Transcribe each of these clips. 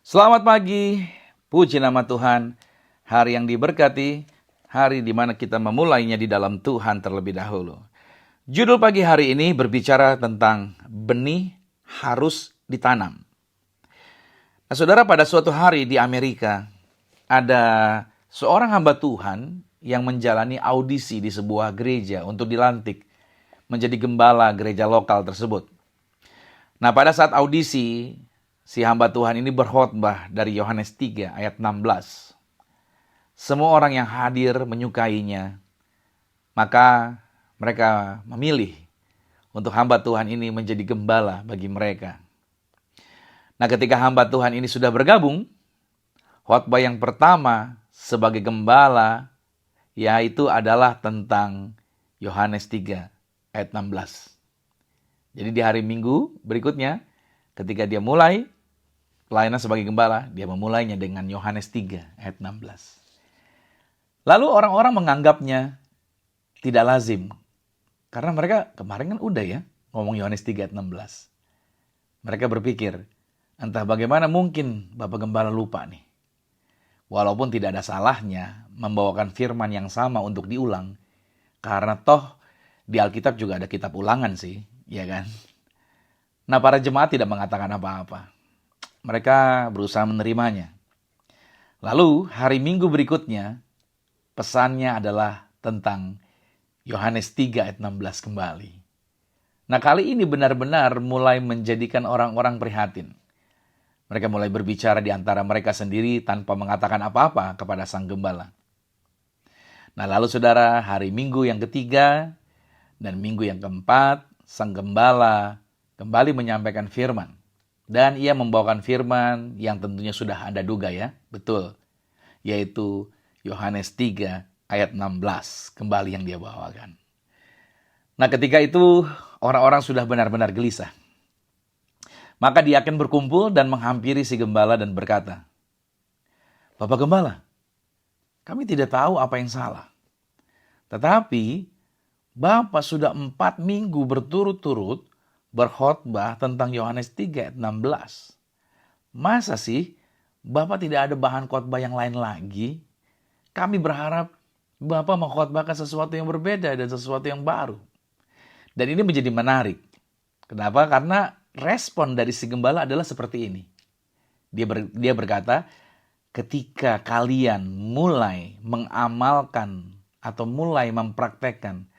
Selamat pagi, puji nama Tuhan. Hari yang diberkati, hari di mana kita memulainya di dalam Tuhan terlebih dahulu. Judul pagi hari ini berbicara tentang benih harus ditanam. Nah, saudara, pada suatu hari di Amerika, ada seorang hamba Tuhan yang menjalani audisi di sebuah gereja untuk dilantik menjadi gembala gereja lokal tersebut. Nah, pada saat audisi, si hamba Tuhan ini berkhotbah dari Yohanes 3 ayat 16. Semua orang yang hadir menyukainya, maka mereka memilih untuk hamba Tuhan ini menjadi gembala bagi mereka. Nah, ketika hamba Tuhan ini sudah bergabung, khotbah yang pertama sebagai gembala yaitu adalah tentang Yohanes 3 ayat 16. Jadi di hari Minggu berikutnya, ketika dia mulai pelayanan sebagai gembala, dia memulainya dengan Yohanes 3 ayat 16. Lalu orang-orang menganggapnya tidak lazim. Karena mereka kemarin kan udah ya ngomong Yohanes 3 ayat 16. Mereka berpikir, entah bagaimana mungkin Bapak Gembala lupa nih. Walaupun tidak ada salahnya membawakan firman yang sama untuk diulang. Karena toh di Alkitab juga ada kitab ulangan sih, ya kan? Nah, para jemaat tidak mengatakan apa-apa. Mereka berusaha menerimanya. Lalu hari Minggu berikutnya, pesannya adalah tentang Yohanes 3 ayat 16 kembali. Nah, kali ini benar-benar mulai menjadikan orang-orang prihatin. Mereka mulai berbicara di antara mereka sendiri tanpa mengatakan apa-apa kepada sang gembala. Nah, lalu saudara, hari Minggu yang ketiga dan Minggu yang keempat, sang gembala kembali menyampaikan firman. Dan ia membawakan firman yang tentunya sudah Anda duga ya, betul. Yaitu Yohanes 3 ayat 16 kembali yang dia bawakan. Nah, ketika itu orang-orang sudah benar-benar gelisah. Maka dia akan berkumpul dan menghampiri si gembala dan berkata, "Bapak Gembala, kami tidak tahu apa yang salah. Tetapi Bapak sudah 4 minggu berturut-turut berkhotbah tentang Yohanes 3 ayat 16. Masa sih Bapak tidak ada bahan khotbah yang lain lagi? Kami berharap Bapak mengkhotbahkan sesuatu yang berbeda dan sesuatu yang baru." Dan ini menjadi menarik. Kenapa? Karena respon dari si gembala adalah seperti ini. Dia berkata, ketika kalian mulai mengamalkan atau mulai mempraktekkan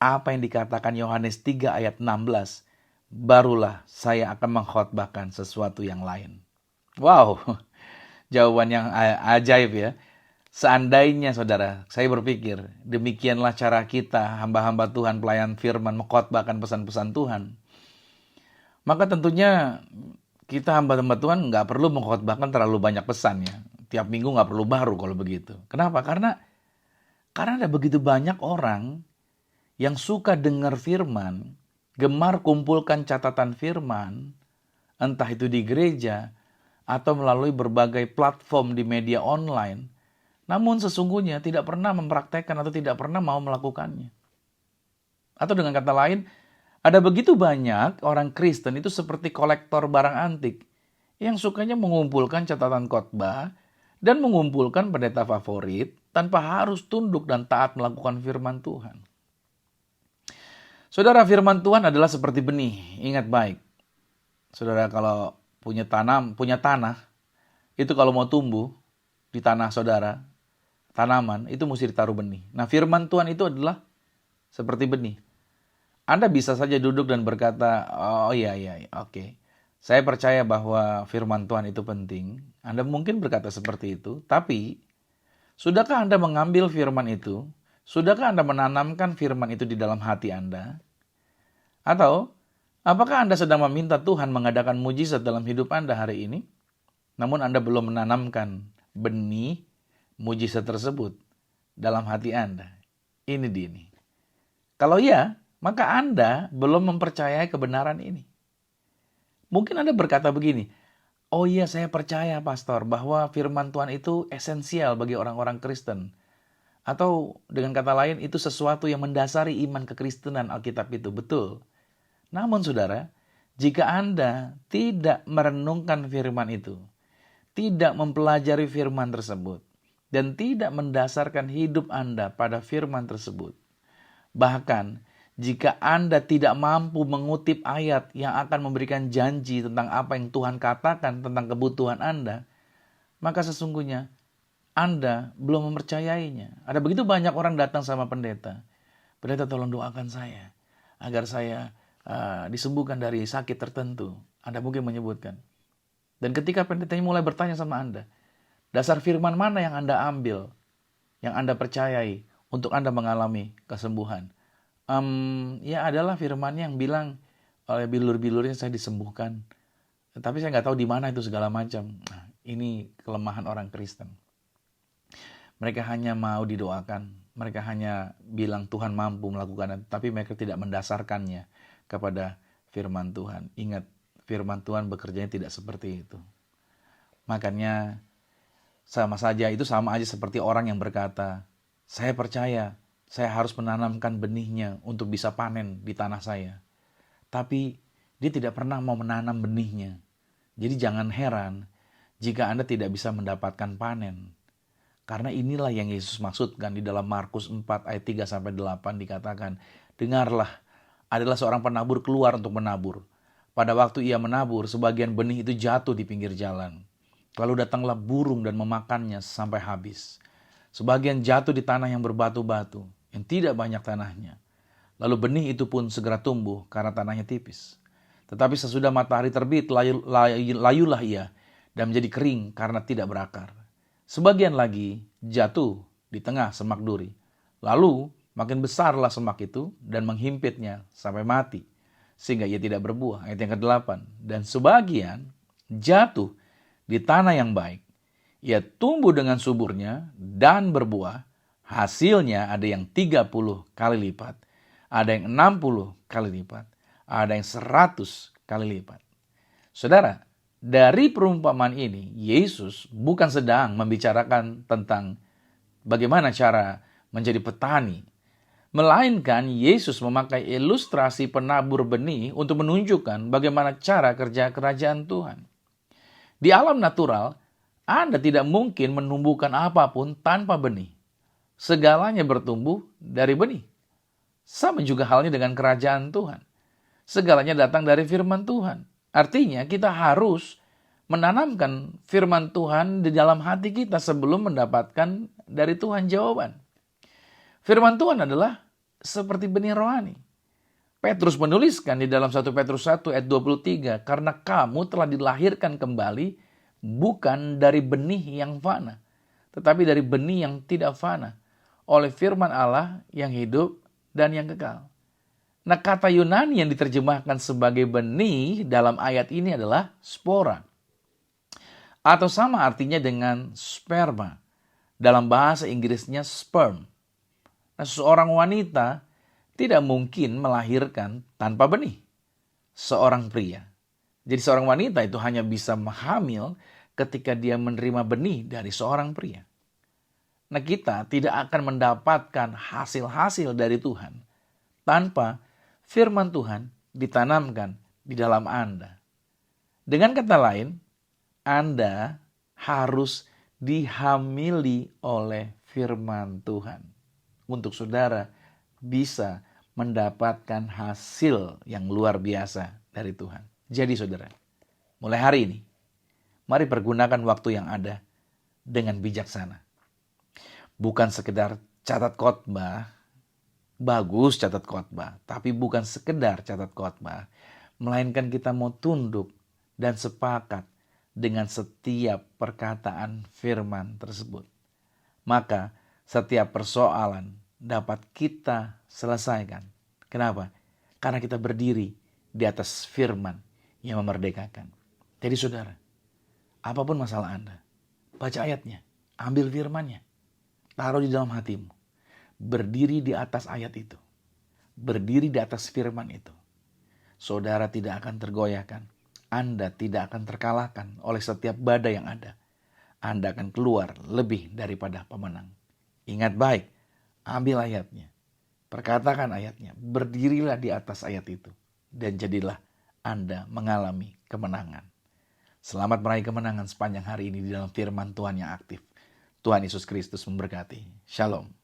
apa yang dikatakan Yohanes 3 ayat 16, barulah saya akan mengkhotbahkan sesuatu yang lain. Wow, jawaban yang ajaib ya. Seandainya saudara, saya berpikir demikianlah cara kita hamba-hamba Tuhan pelayan firman mengkhotbahkan pesan-pesan Tuhan. Maka tentunya kita hamba-hamba Tuhan nggak perlu mengkhotbahkan terlalu banyak pesan ya. Tiap minggu nggak perlu baru kalau begitu. Kenapa? Karena ada begitu banyak orang yang suka dengar firman, gemar kumpulkan catatan firman, entah itu di gereja atau melalui berbagai platform di media online, namun sesungguhnya tidak pernah mempraktekkan atau tidak pernah mau melakukannya. Atau dengan kata lain, ada begitu banyak orang Kristen itu seperti kolektor barang antik yang sukanya mengumpulkan catatan khotbah dan mengumpulkan pendeta favorit tanpa harus tunduk dan taat melakukan firman Tuhan. Saudara, firman Tuhan adalah seperti benih, ingat baik. Saudara, kalau punya tanah, itu kalau mau tumbuh di tanah saudara, tanaman, itu mesti ditaruh benih. Nah, firman Tuhan itu adalah seperti benih. Anda bisa saja duduk dan berkata, oh iya, oke. Saya percaya bahwa firman Tuhan itu penting. Anda mungkin berkata seperti itu, tapi sudahkah Anda mengambil firman itu? Sudahkah Anda menanamkan firman itu di dalam hati Anda? Atau apakah Anda sedang meminta Tuhan mengadakan mujizat dalam hidup Anda hari ini? Namun Anda belum menanamkan benih mujizat tersebut dalam hati Anda. Ini dia nih. Kalau iya, maka Anda belum mempercayai kebenaran ini. Mungkin Anda berkata begini, oh iya saya percaya pastor bahwa firman Tuhan itu esensial bagi orang-orang Kristen. Atau dengan kata lain itu sesuatu yang mendasari iman kekristenan Alkitab itu. Betul. Namun saudara, jika Anda tidak merenungkan firman itu, tidak mempelajari firman tersebut dan tidak mendasarkan hidup Anda pada firman tersebut, bahkan jika Anda tidak mampu mengutip ayat yang akan memberikan janji tentang apa yang Tuhan katakan tentang kebutuhan Anda, maka sesungguhnya Anda belum mempercayainya. Ada begitu banyak orang datang sama pendeta. Pendeta, tolong doakan saya agar saya disembuhkan dari sakit tertentu. Anda mungkin menyebutkan. Dan ketika pendetanya mulai bertanya sama Anda, dasar firman mana yang Anda ambil, yang Anda percayai untuk Anda mengalami kesembuhan? Ya adalah firman yang bilang oleh bilur-bilurnya saya disembuhkan. Tapi saya nggak tahu di mana itu segala macam. Nah, ini kelemahan orang Kristen. Mereka hanya mau didoakan. Mereka hanya bilang Tuhan mampu melakukannya. Tapi mereka tidak mendasarkannya kepada firman Tuhan. Ingat, firman Tuhan bekerjanya tidak seperti itu. Makanya sama saja, itu sama aja seperti orang yang berkata, saya percaya saya harus menanamkan benihnya untuk bisa panen di tanah saya. Tapi dia tidak pernah mau menanam benihnya. Jadi jangan heran jika Anda tidak bisa mendapatkan panen. Karena inilah yang Yesus maksudkan di dalam Markus 4 ayat 3-8 dikatakan, dengarlah, adalah seorang penabur keluar untuk menabur. Pada waktu ia menabur, sebagian benih itu jatuh di pinggir jalan. Lalu datanglah burung dan memakannya sampai habis. Sebagian jatuh di tanah yang berbatu-batu, yang tidak banyak tanahnya. Lalu benih itu pun segera tumbuh karena tanahnya tipis. Tetapi sesudah matahari terbit, layulah ia dan menjadi kering karena tidak berakar. Sebagian lagi jatuh di tengah semak duri. Lalu makin besarlah semak itu dan menghimpitnya sampai mati, sehingga ia tidak berbuah. Ayat yang ke-8. Dan sebagian jatuh di tanah yang baik. Ia tumbuh dengan suburnya dan berbuah. Hasilnya ada yang 30 kali lipat, ada yang 60 kali lipat, ada yang 100 kali lipat. Saudara, dari perumpamaan ini, Yesus bukan sedang membicarakan tentang bagaimana cara menjadi petani, melainkan Yesus memakai ilustrasi penabur benih untuk menunjukkan bagaimana cara kerja kerajaan Tuhan. Di alam natural, Anda tidak mungkin menumbuhkan apapun tanpa benih. Segalanya bertumbuh dari benih. Sama juga halnya dengan kerajaan Tuhan. Segalanya datang dari firman Tuhan. Artinya kita harus menanamkan firman Tuhan di dalam hati kita sebelum mendapatkan dari Tuhan jawaban. Firman Tuhan adalah seperti benih rohani. Petrus menuliskan di dalam 1 Petrus 1 ayat 23, karena kamu telah dilahirkan kembali bukan dari benih yang fana, tetapi dari benih yang tidak fana, oleh firman Allah yang hidup dan yang kekal. Nah, kata Yunani yang diterjemahkan sebagai benih dalam ayat ini adalah spora, atau sama artinya dengan sperma. Dalam bahasa Inggrisnya sperm. Nah, seorang wanita tidak mungkin melahirkan tanpa benih. Seorang pria. Jadi seorang wanita itu hanya bisa hamil ketika dia menerima benih dari seorang pria. Nah, kita tidak akan mendapatkan hasil-hasil dari Tuhan tanpa firman Tuhan ditanamkan di dalam Anda. Dengan kata lain, Anda harus dihamili oleh firman Tuhan untuk saudara bisa mendapatkan hasil yang luar biasa dari Tuhan. Jadi saudara, mulai hari ini, mari pergunakan waktu yang ada dengan bijaksana. Bukan sekedar catat khotbah, bagus catat khotbah, tapi bukan sekedar catat khotbah, melainkan kita mau tunduk dan sepakat dengan setiap perkataan firman tersebut. Maka setiap persoalan dapat kita selesaikan. Kenapa? Karena kita berdiri di atas firman yang memerdekakan. Jadi saudara, apapun masalah Anda, baca ayatnya, ambil firmannya, taruh di dalam hatimu. Berdiri di atas ayat itu. Berdiri di atas firman itu. Saudara tidak akan tergoyahkan. Anda tidak akan terkalahkan oleh setiap badai yang ada. Anda akan keluar lebih daripada pemenang. Ingat baik, ambil ayatnya. Perkatakan ayatnya. Berdirilah di atas ayat itu. Dan jadilah Anda mengalami kemenangan. Selamat meraih kemenangan sepanjang hari ini di dalam firman Tuhan yang aktif. Tuhan Yesus Kristus memberkati. Shalom.